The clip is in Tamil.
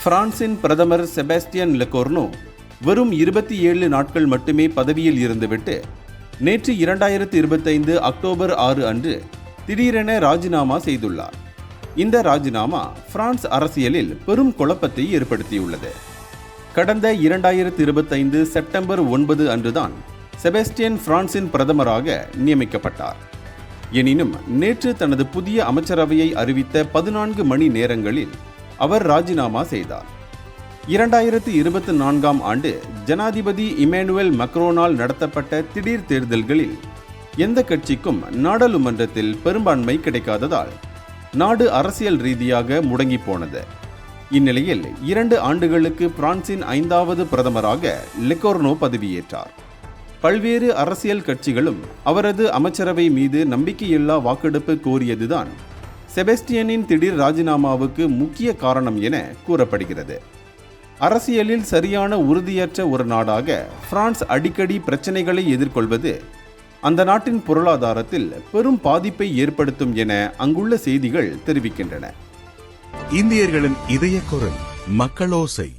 பிரான்சின் பிரதமர் செபாஸ்டியன் லெகோர்னோ வெறும் 27 நாட்கள் மட்டுமே பதவியில் இருந்துவிட்டு நேற்று 2025 அக்டோபர் 6 அன்று திடீரென ராஜினாமா செய்துள்ளார். இந்த ராஜினாமா பிரான்ஸ் அரசியலில் பெரும் குழப்பத்தை ஏற்படுத்தியுள்ளது. கடந்த 2025 செப்டம்பர் 9 அன்றுதான் செபாஸ்டியன் பிரான்சின் பிரதமராக நியமிக்கப்பட்டார். எனினும் நேற்று தனது புதிய அமைச்சரவையை அறிவித்த 14 மணி நேரங்களில் அவர் ராஜினாமா செய்தார். 2024ஆம் ஆண்டு ஜனாதிபதி இமானுவேல் மக்ரோனால் நடத்தப்பட்ட திடீர் தேர்தல்களில் எந்த கட்சிக்கும் நாடாளுமன்றத்தில் பெரும்பான்மை கிடைக்காததால் நாடு அரசியல் ரீதியாக முடங்கி போனது. இந்நிலையில் 2 ஆண்டுகளுக்கு பிரான்சின் 5வது பிரதமராக லெகோர்னோ பதவியேற்றார். பல்வேறு அரசியல் கட்சிகளும் அவரது அமைச்சரவை மீது நம்பிக்கையில்லா வாக்கெடுப்பு கோரியதுதான் செபாஸ்டியனின் திடீர் ராஜினாமாவுக்கு முக்கிய காரணம் என கூறப்படுகிறது. அரசியலில் சரியான உறுதியற்ற ஒரு நாடாக பிரான்ஸ் அடிக்கடி பிரச்சனைகளை எதிர்கொள்வது அந்த நாட்டின் பொருளாதாரத்தில் பெரும் பாதிப்பை ஏற்படுத்தும் என அங்குள்ள செய்திகள் தெரிவிக்கின்றன. இந்தியர்களின் இதய குரல் மக்களோசை.